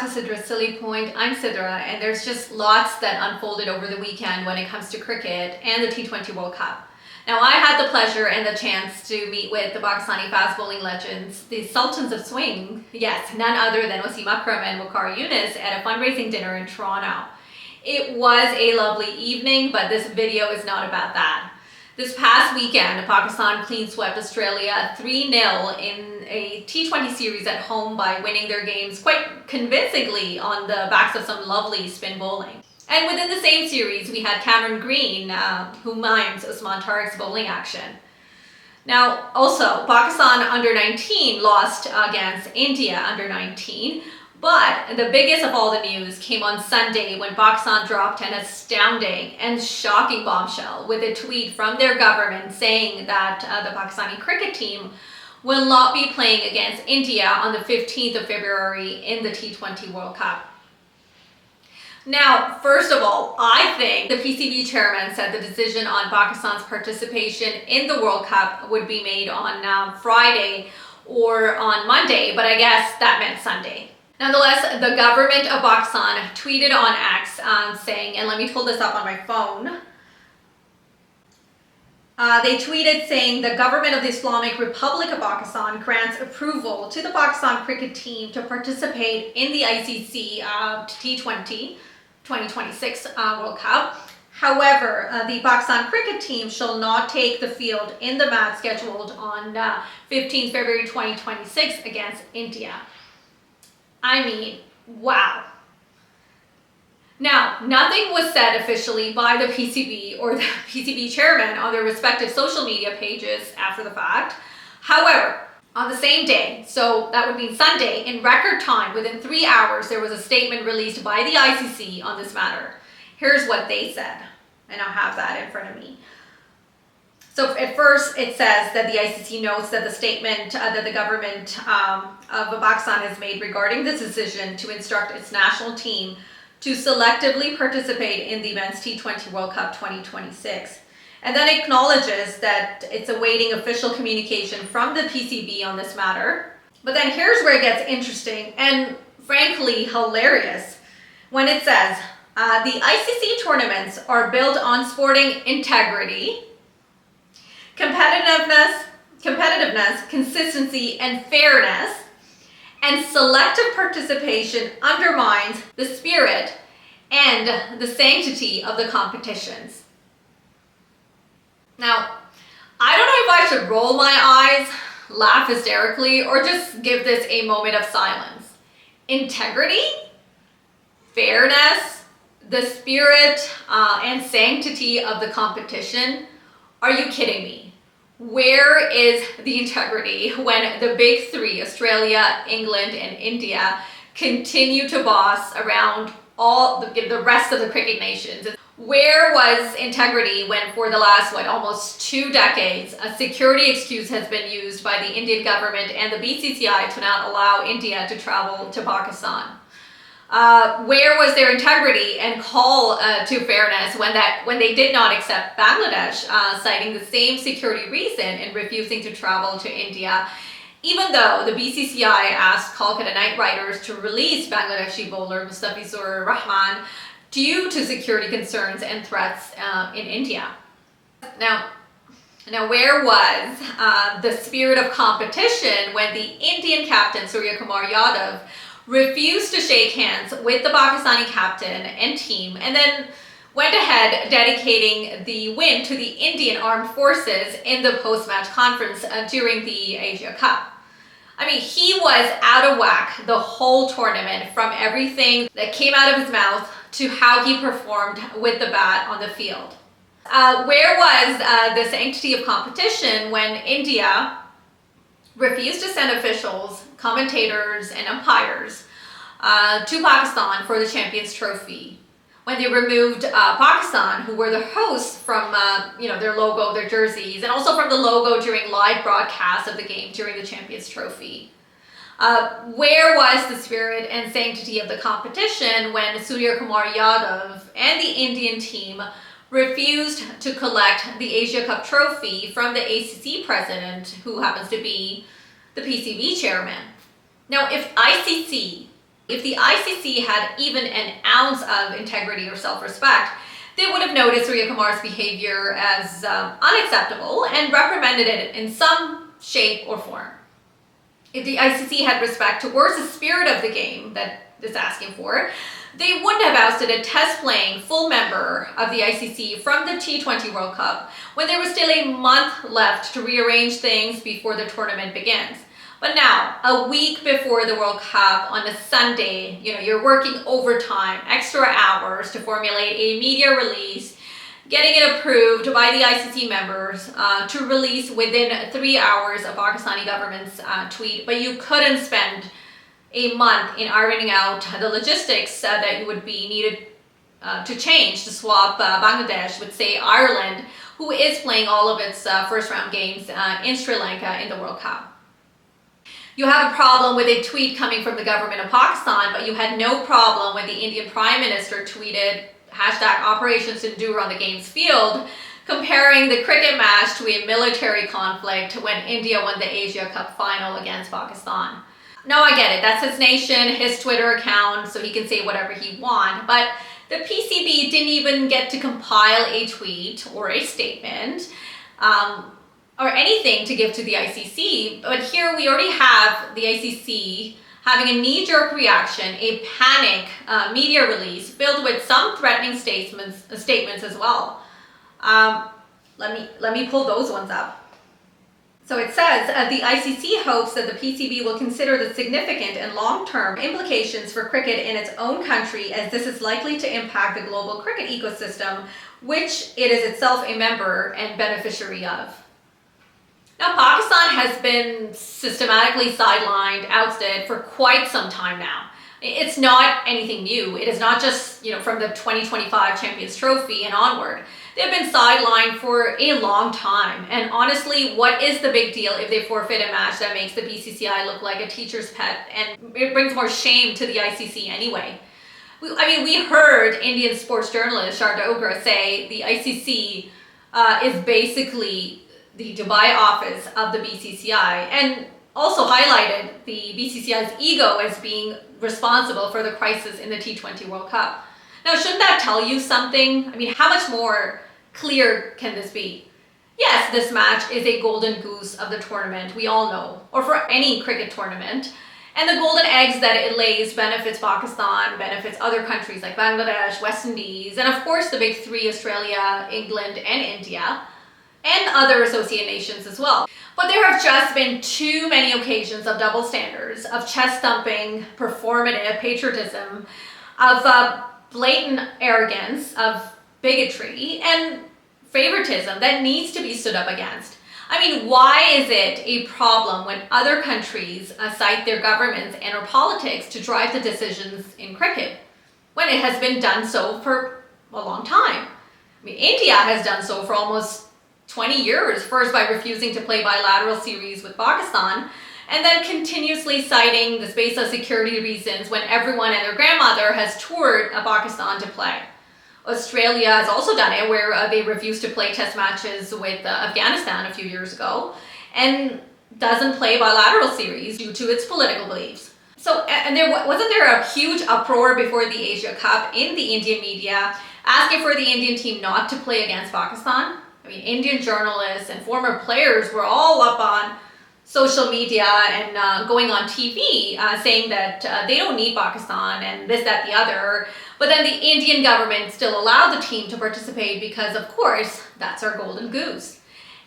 to Sidra's Silly Point. I'm Sidra, and there's just lots that unfolded over the weekend when it comes to cricket and the T20 World Cup. Now, I had the pleasure and the chance to meet with the Pakistani fast bowling legends, the Sultans of Swing, yes, none other than Wasim Akram and Waqar Younis at a fundraising dinner in Toronto. It was a lovely evening, but this video is not about that. This past weekend, Pakistan clean swept Australia 3-0 in a T20 series at home by winning their games quite convincingly on the backs of some lovely spin bowling. And within the same series, we had Cameron Green, who mimes Usman Tariq's bowling action. Now, also, Pakistan under-19 lost against India under-19, but the biggest of all the news came on Sunday when Pakistan dropped an astounding and shocking bombshell with a tweet from their government saying that the Pakistani cricket team will not be playing against India on the 15th of February in the T20 World Cup. Now, first of all, I think the PCB chairman said the decision on Pakistan's participation in the World Cup would be made on Friday or on Monday, but I guess that meant Sunday. Nonetheless, the government of Pakistan tweeted on X saying, and let me pull this up on my phone. They tweeted saying the government of the Islamic Republic of Pakistan grants approval to the Pakistan cricket team to participate in the ICC T20 2026 World Cup. However, the Pakistan cricket team shall not take the field in the match scheduled on 15 February 2026 against India. I mean, wow. Now, nothing was said officially by the PCB or the PCB chairman on their respective social media pages after the fact. However, on the same day, so that would mean Sunday, in record time, within 3 hours, there was a statement released by the ICC on this matter. Here's what they said, and I'll have that in front of me. So at first, it says that the ICC notes that the statement that the government of Pakistan has made regarding this decision to instruct its national team to selectively participate in the men's T20 World Cup 2026. And then acknowledges that it's awaiting official communication from the PCB on this matter. But then here's where it gets interesting and frankly hilarious when it says the ICC tournaments are built on sporting integrity, competitiveness, consistency, and fairness, and selective participation undermines the spirit and the sanctity of the competitions. Now, I don't know if I should roll my eyes, laugh hysterically, or just give this a moment of silence. Integrity, fairness, the spirit and sanctity of the competition. Are you kidding me? Where is the integrity when the big three, Australia, England, and India, continue to boss around all the rest of the cricket nations? Where was integrity when for the last, almost 2 decades, a security excuse has been used by the Indian government and the BCCI to not allow India to travel to Pakistan? Where was their integrity and call to fairness when they did not accept Bangladesh, citing the same security reason and refusing to travel to India, even though the BCCI asked Kolkata Knight Riders to release Bangladeshi bowler Mustafizur Rahman due to security concerns and threats in India? Now, where was the spirit of competition when the Indian captain Surya Kumar Yadav refused to shake hands with the Pakistani captain and team, and then went ahead dedicating the win to the Indian Armed Forces in the post-match conference during the Asia Cup? I mean, he was out of whack the whole tournament, from everything that came out of his mouth to how he performed with the bat on the field. Where was the sanctity of competition when India refused to send officials, commentators, and umpires to Pakistan for the Champions Trophy, when they removed Pakistan, who were the hosts, from their logo, their jerseys, and also from the logo during live broadcasts of the game during the Champions Trophy? Where was the spirit and sanctity of the competition when Surya Kumar Yadav and the Indian team refused to collect the Asia Cup trophy from the ACC president, who happens to be the PCB chairman? Now, if ICC If the ICC had even an ounce of integrity or self-respect, they would have noticed Surya Kumar's behavior as unacceptable and reprimanded it in some shape or form. If the ICC had respect towards the spirit of the game that it's asking for, they wouldn't have ousted a test-playing full member of the ICC from the T20 World Cup when there was still a month left to rearrange things before the tournament begins. But now, a week before the World Cup on a Sunday, you're working overtime, extra hours to formulate a media release, getting it approved by the ICC members to release within 3 hours of Pakistani government's tweet, but you couldn't spend a month in ironing out the logistics that you would be needed to change to swap Bangladesh with, say, Ireland, who is playing all of its first round games in Sri Lanka in the World Cup. You have a problem with a tweet coming from the government of Pakistan, but you had no problem when the Indian Prime Minister tweeted #Operation Sindoor on the game's field, comparing the cricket match to a military conflict when India won the Asia Cup final against Pakistan. Now I get it, that's his nation, his Twitter account, so he can say whatever he wants, but the PCB didn't even get to compile a tweet or a statement or anything to give to the ICC, but here we already have the ICC having a knee-jerk reaction, a panic media release filled with some threatening statements as well. Let me pull those ones up. So it says, the ICC hopes that the PCB will consider the significant and long-term implications for cricket in its own country, as this is likely to impact the global cricket ecosystem, which it is itself a member and beneficiary of. Now, Pakistan has been systematically sidelined, ousted for quite some time now. It's not anything new. It is not just, from the 2025 Champions Trophy and onward. They've been sidelined for a long time. And honestly, what is the big deal if they forfeit a match that makes the BCCI look like a teacher's pet? And it brings more shame to the ICC anyway. We heard Indian sports journalist Sharda Ogra say the ICC is basically the Dubai office of the BCCI, and also highlighted the BCCI's ego as being responsible for the crisis in the T20 World Cup. Now, shouldn't that tell you something? How much more clear can this be? Yes, this match is a golden goose of the tournament, we all know, or for any cricket tournament. And the golden eggs that it lays benefits Pakistan, benefits other countries like Bangladesh, West Indies, and of course the big three, Australia, England, and India, and other associate nations as well. But there have just been too many occasions of double standards, of chest-thumping, performative patriotism, of blatant arrogance, of bigotry, and favoritism that needs to be stood up against. Why is it a problem when other countries cite their governments and or politics to drive the decisions in cricket, when it has been done so for a long time? India has done so for almost 20 years, first by refusing to play bilateral series with Pakistan, and then continuously citing the space of security reasons when everyone and their grandmother has toured Pakistan to play. Australia has also done it, where they refused to play test matches with Afghanistan a few years ago, and doesn't play bilateral series due to its political beliefs. So, and wasn't there a huge uproar before the Asia Cup in the Indian media asking for the Indian team not to play against Pakistan? Indian journalists and former players were all up on social media and going on TV saying that they don't need Pakistan and this, that, the other. But then the Indian government still allowed the team to participate because, of course, that's our golden goose.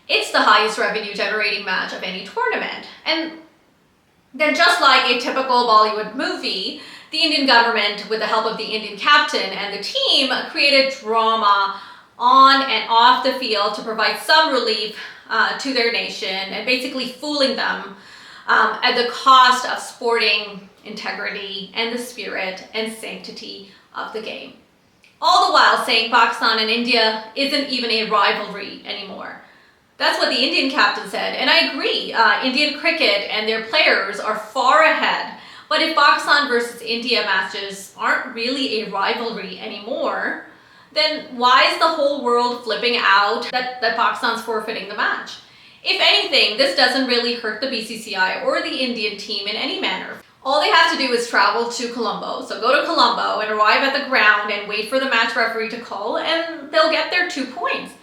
It's the highest revenue generating match of any tournament. And then, just like a typical Bollywood movie, the Indian government, with the help of the Indian captain and the team, created drama on and off the field to provide some relief to their nation, and basically fooling them at the cost of sporting integrity and the spirit and sanctity of the game. All the while saying Pakistan and India isn't even a rivalry anymore. That's what the Indian captain said, and I agree. Indian cricket and their players are far ahead, but if Pakistan versus India matches aren't really a rivalry anymore, then why is the whole world flipping out that Pakistan's forfeiting the match? If anything, this doesn't really hurt the BCCI or the Indian team in any manner. All they have to do is travel to Colombo. So go to Colombo and arrive at the ground and wait for the match referee to call, and they'll get their 2 points.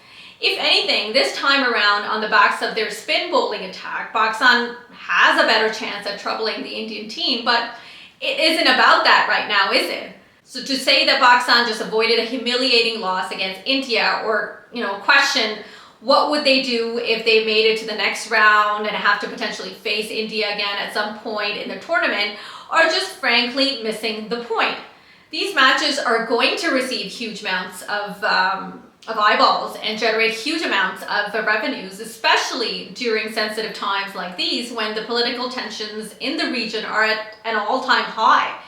If anything, this time around, on the backs of their spin bowling attack, Pakistan has a better chance at troubling the Indian team, but it isn't about that right now, is it? So to say that Pakistan just avoided a humiliating loss against India, or, question what would they do if they made it to the next round and have to potentially face India again at some point in the tournament, are just frankly missing the point. These matches are going to receive huge amounts of eyeballs and generate huge amounts of revenues, especially during sensitive times like these when the political tensions in the region are at an all-time high.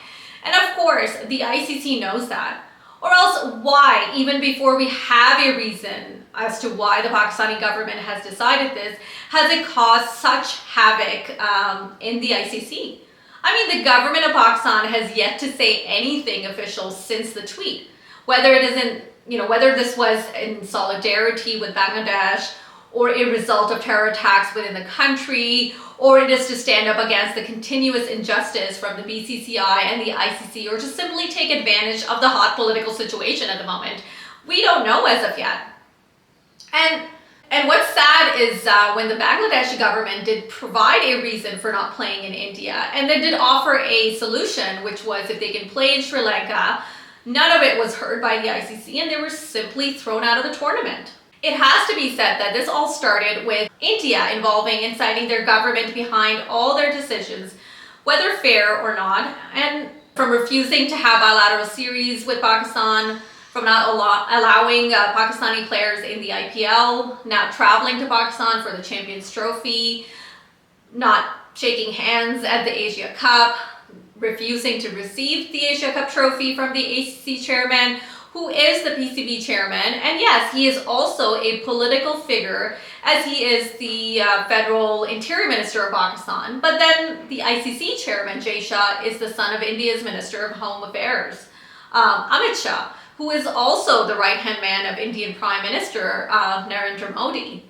And of course, the ICC knows that. Or else why, even before we have a reason as to why the Pakistani government has decided this, has it caused such havoc in the ICC? I mean, the government of Pakistan has yet to say anything official since the tweet. Whether this was in solidarity with Bangladesh, or a result of terror attacks within the country, or it is to stand up against the continuous injustice from the BCCI and the ICC, or to simply take advantage of the hot political situation at the moment. We don't know as of yet. And what's sad is when the Bangladeshi government did provide a reason for not playing in India, and they did offer a solution, which was if they can play in Sri Lanka, none of it was heard by the ICC, and they were simply thrown out of the tournament. It has to be said that this all started with India involving and citing their government behind all their decisions, whether fair or not, and from refusing to have bilateral series with Pakistan, from not allowing Pakistani players in the IPL, not traveling to Pakistan for the Champions Trophy, not shaking hands at the Asia Cup, refusing to receive the Asia Cup trophy from the ACC chairman, who is the PCB chairman. And yes, he is also a political figure, as he is the federal interior minister of Pakistan. But then the ICC chairman, Jay Shah, is the son of India's Minister of Home Affairs, Amit Shah, who is also the right-hand man of Indian Prime Minister Narendra Modi.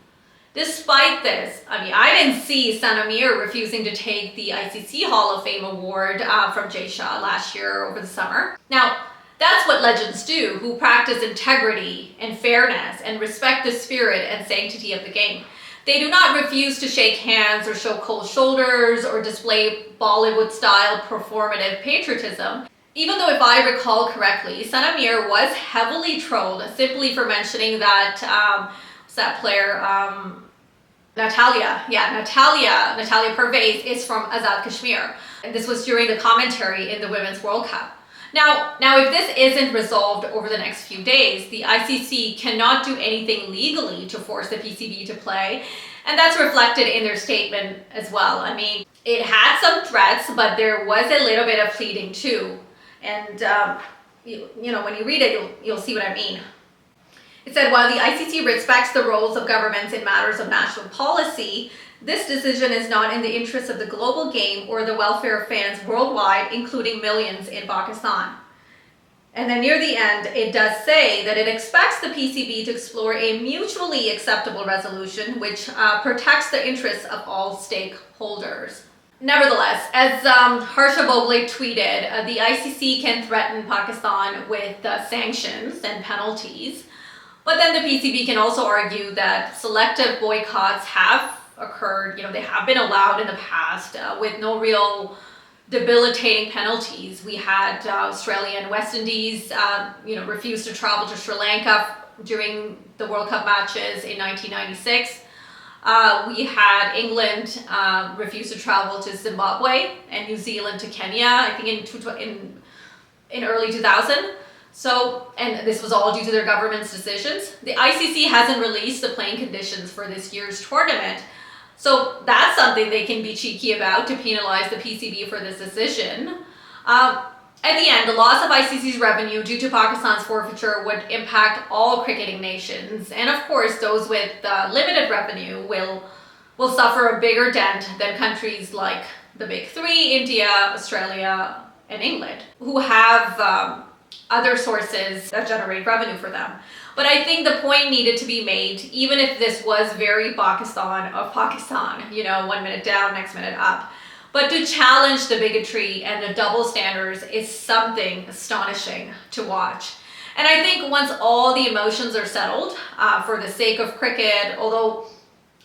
Despite this, I didn't see Sana Mir refusing to take the ICC Hall of Fame award from Jay Shah last year over the summer. Now, that's what legends do, who practice integrity and fairness and respect the spirit and sanctity of the game. They do not refuse to shake hands or show cold shoulders or display Bollywood-style performative patriotism. Even though, if I recall correctly, Sana Mir was heavily trolled simply for mentioning that, player, Natalia Pervez is from Azad Kashmir. And this was during the commentary in the Women's World Cup. Now, if this isn't resolved over the next few days, the ICC cannot do anything legally to force the PCB to play, and that's reflected in their statement as well. It had some threats, but there was a little bit of pleading too. And, when you read it, you'll see what I mean. It said, while the ICC respects the roles of governments in matters of national policy, this decision is not in the interest of the global game or the welfare of fans worldwide, including millions in Pakistan. And then near the end, it does say that it expects the PCB to explore a mutually acceptable resolution which protects the interests of all stakeholders. Nevertheless, as Harsha Bhogle tweeted, the ICC can threaten Pakistan with sanctions and penalties, but then the PCB can also argue that selective boycotts have occurred. They have been allowed in the past with no real debilitating penalties. We had Australia and West Indies, refuse to travel to Sri Lanka during the World Cup matches in 1996. We had England refuse to travel to Zimbabwe and New Zealand to Kenya, I think in early 2000. So, and this was all due to their government's decisions. The ICC hasn't released the playing conditions for this year's tournament. So that's something they can be cheeky about, to penalize the PCB for this decision. At the end, the loss of ICC's revenue due to Pakistan's forfeiture would impact all cricketing nations. And of course, those with limited revenue will suffer a bigger dent than countries like the big three, India, Australia, and England, who have other sources that generate revenue for them. But I think the point needed to be made, even if this was very Pakistan of Pakistan, 1 minute down, next minute up. But to challenge the bigotry and the double standards is something astonishing to watch. And I think once all the emotions are settled, for the sake of cricket, although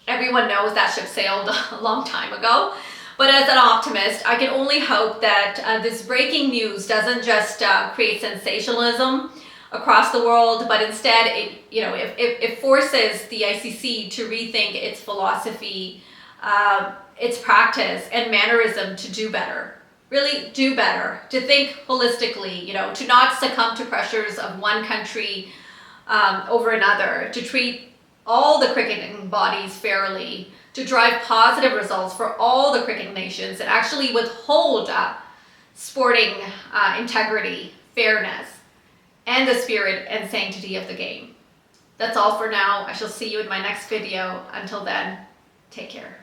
everyone knows that ship sailed a long time ago, but as an optimist, I can only hope that this breaking news doesn't just create sensationalism across the world, but instead it forces the ICC to rethink its philosophy, its practice and mannerism to do better. Really do better, to think holistically, to not succumb to pressures of one country over another, to treat all the cricketing bodies fairly, to drive positive results for all the cricketing nations, and actually withhold sporting integrity, fairness, and the spirit and sanctity of the game. That's all for now. I shall see you in my next video. Until then, take care.